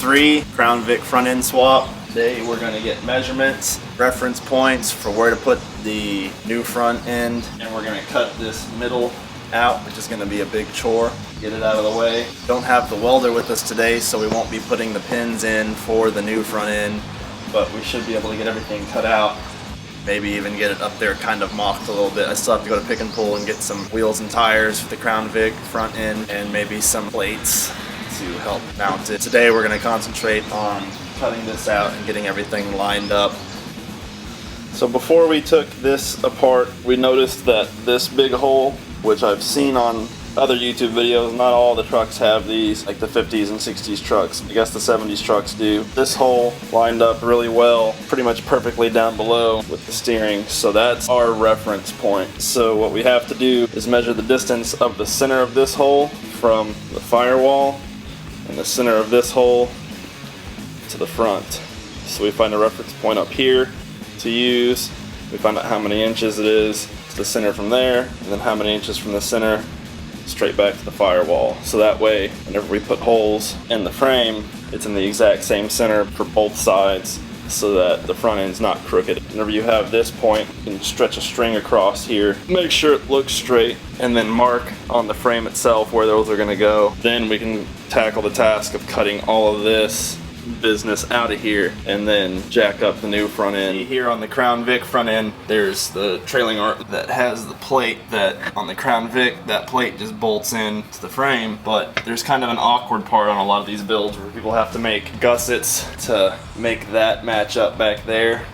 2003 Crown Vic front end swap. Today we're going to get measurements, reference points for where to put the new front end, and we're going to cut this middle out, which is going to be a big chore. Get it out of the way. Don't have the welder with us today, so we won't be putting the pins in for the new front end, but we should be able to get everything cut out. Maybe even get it up there kind of mocked a little bit. I still have to go to Pick and Pull and get some wheels and tires for the Crown Vic front end and maybe some plates to help mount it. Today we're going to concentrate on cutting this out and getting everything lined up. So before we took this apart, we noticed that this big hole, which I've seen on other YouTube videos, not all the trucks have these, like the 50s and 60s trucks. I guess the 70s trucks do. This hole lined up really well, pretty much perfectly down below with the steering. So that's our reference point. So what we have to do is measure the distance of the center of this hole from the firewall and the center of this hole to the front. So we find a reference point up here to use. We find out how many inches it is to the center from there, and then how many inches from the center straight back to the firewall. So that way, whenever we put holes in the frame, it's in the exact same center for both sides, so that the front end's not crooked. Whenever you have this point, you can stretch a string across here, make sure it looks straight, and then mark on the frame itself where those are going to go. Then we can tackle the task of cutting all of this business out of here and then jack up the new front end. Here on the Crown Vic front end, there's the trailing arc that has the plate that on the Crown Vic, that plate just bolts in to the frame, but there's kind of an awkward part on a lot of these builds where people have to make gussets to make that match up back there.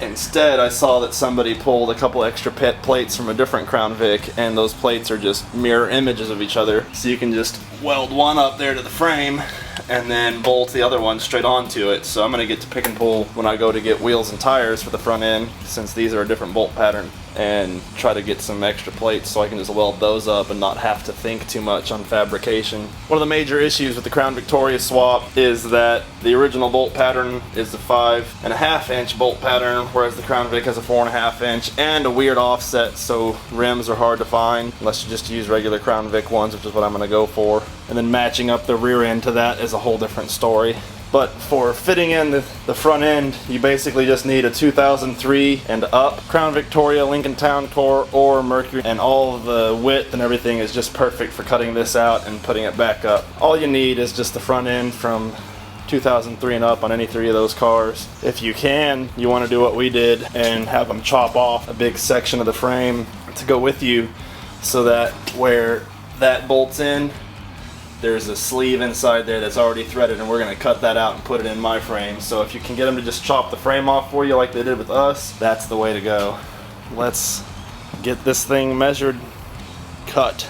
Instead, I saw that somebody pulled a couple extra plates from a different Crown Vic, and those plates are just mirror images of each other. So you can just weld one up there to the frame and then bolt the other one straight onto it. So I'm going to get to Pick and Pull when I go to get wheels and tires for the front end, since these are a different bolt pattern, and try to get some extra plates so I can just weld those up and not have to think too much on fabrication. One of the major issues with the Crown Victoria swap is that the original bolt pattern is the 5.5 inch bolt pattern, whereas the Crown Vic has a 4.5 inch and a weird offset, so rims are hard to find unless you just use regular Crown Vic ones, which is what I'm going to go for. And then matching up the rear end to that is a whole different story. But for fitting in the front end, you basically just need a 2003 and up Crown Victoria, Lincoln Town Core, or Mercury, and all of the width and everything is just perfect for cutting this out and putting it back up. All you need is just the front end from 2003 and up on any three of those cars. If you can, you want to do what we did and have them chop off a big section of the frame to go with you, so that where that bolts in, there's a sleeve inside there that's already threaded, and we're going to cut that out and put it in my frame. So if you can get them to just chop the frame off for you like they did with us, that's the way to go. Let's get this thing measured, cut.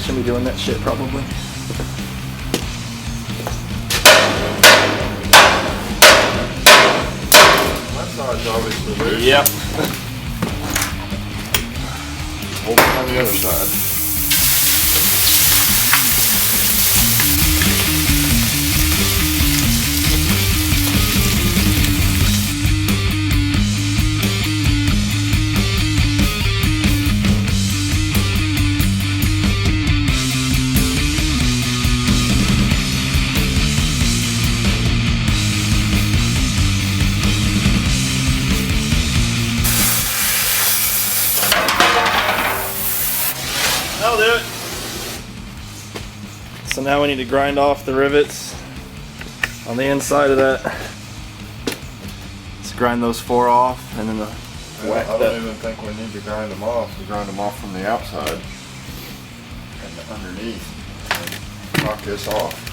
shouldn't be doing that shit probably. That side's obviously loose. Yep. Hold it on the other side. That'll do it. So now we need to grind off the rivets on the inside of that. Let's grind those 4 off and then the whack I that. don't even think we need to grind them off. We grind them off from the outside and underneath and knock this off.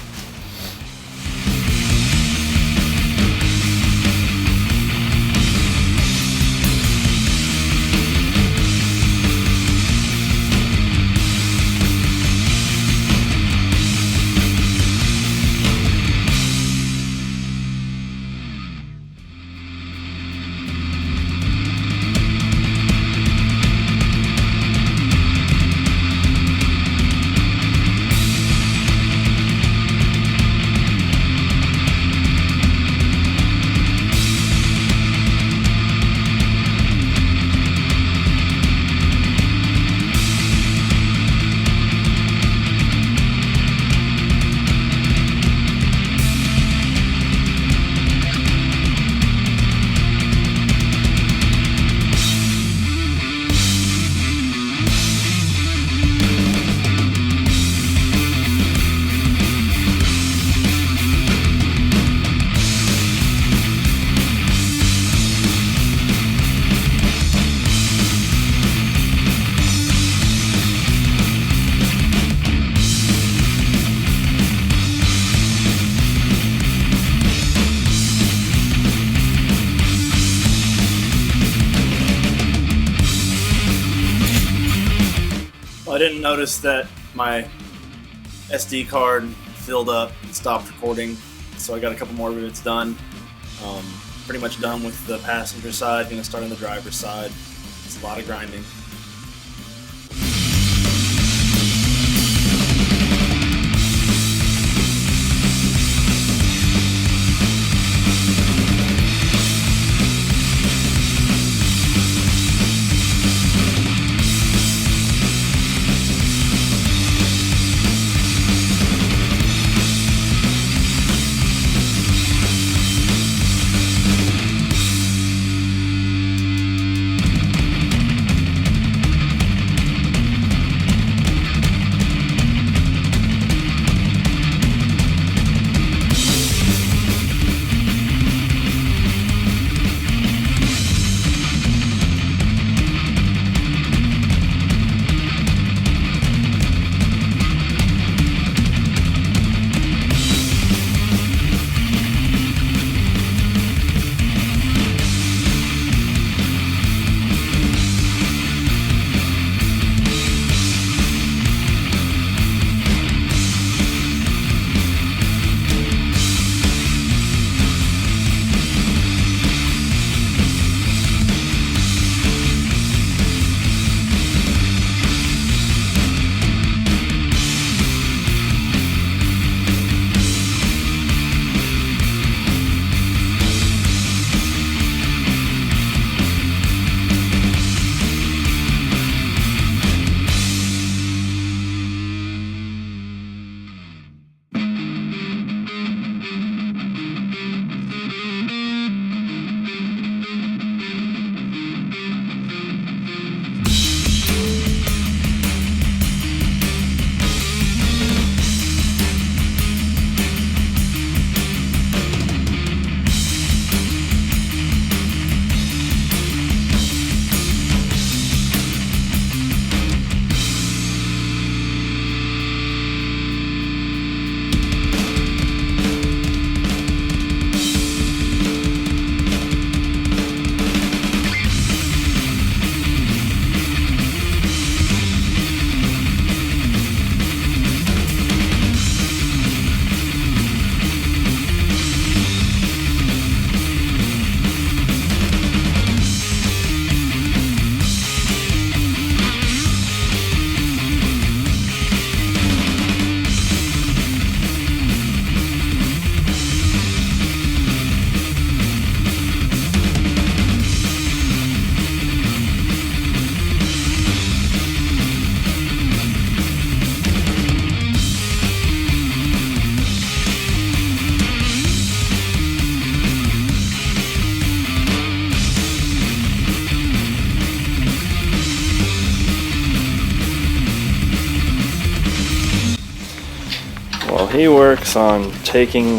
I didn't notice that my SD card filled up and stopped recording, so I got a couple more rivets done. Pretty much done with the passenger side, gonna start on the driver's side. It's a lot of grinding. He works on taking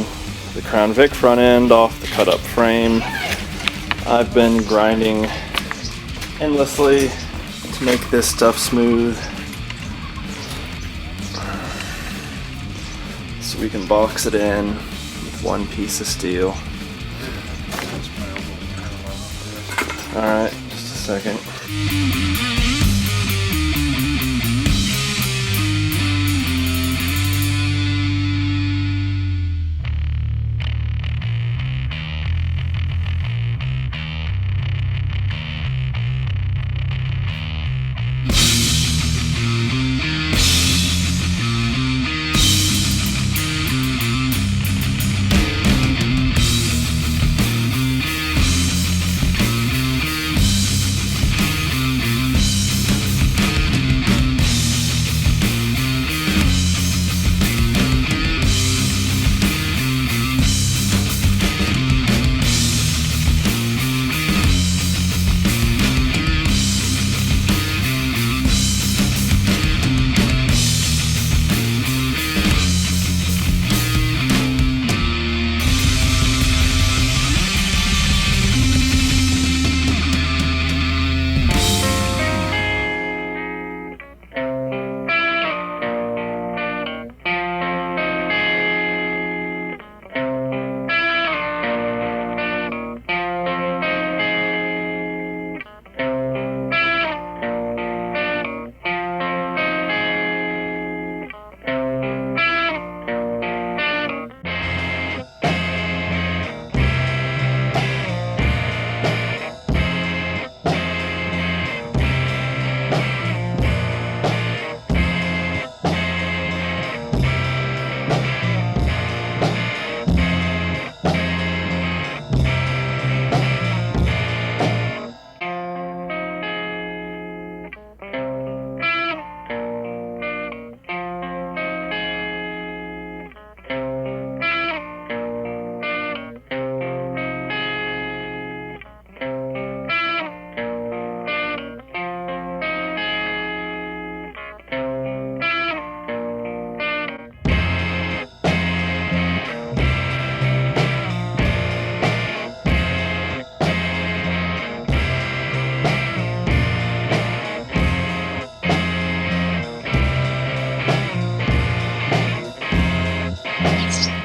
the Crown Vic front end off the cut up frame. I've been grinding endlessly to make this stuff smooth so we can box it in with one piece of steel. Alright, just a second.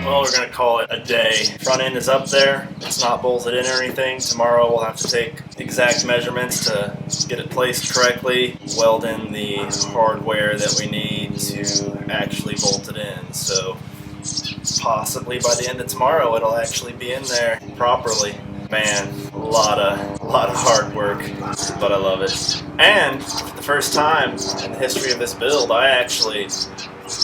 Well, we're gonna call it a day. Front end is up there. It's not bolted in or anything. Tomorrow we'll have to take exact measurements to get it placed correctly, weld in the hardware that we need to actually bolt it in. So possibly by the end of tomorrow it'll actually be in there properly. Man, a lot of hard work, but I love it. And for the first time in the history of this build, I actually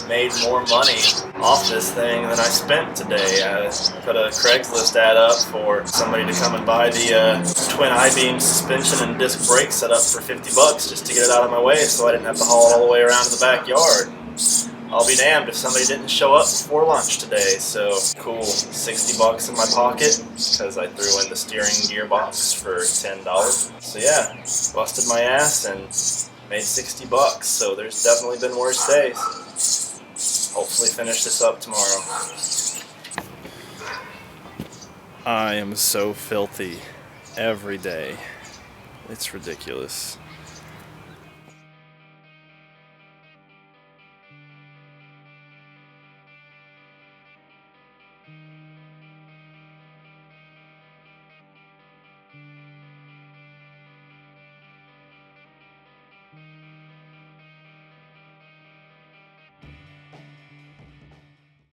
made more money off this thing than I spent today. I put a Craigslist ad up for somebody to come and buy the twin I-beam suspension and disc brake setup for $50 just to get it out of my way so I didn't have to haul it all the way around to the backyard. I'll be damned if somebody didn't show up before lunch today, so cool. $60 in my pocket because I threw in the steering gearbox for $10. So yeah, busted my ass and made $60, so there's definitely been worse days. Hopefully finish this up tomorrow. I am so filthy every day. It's ridiculous.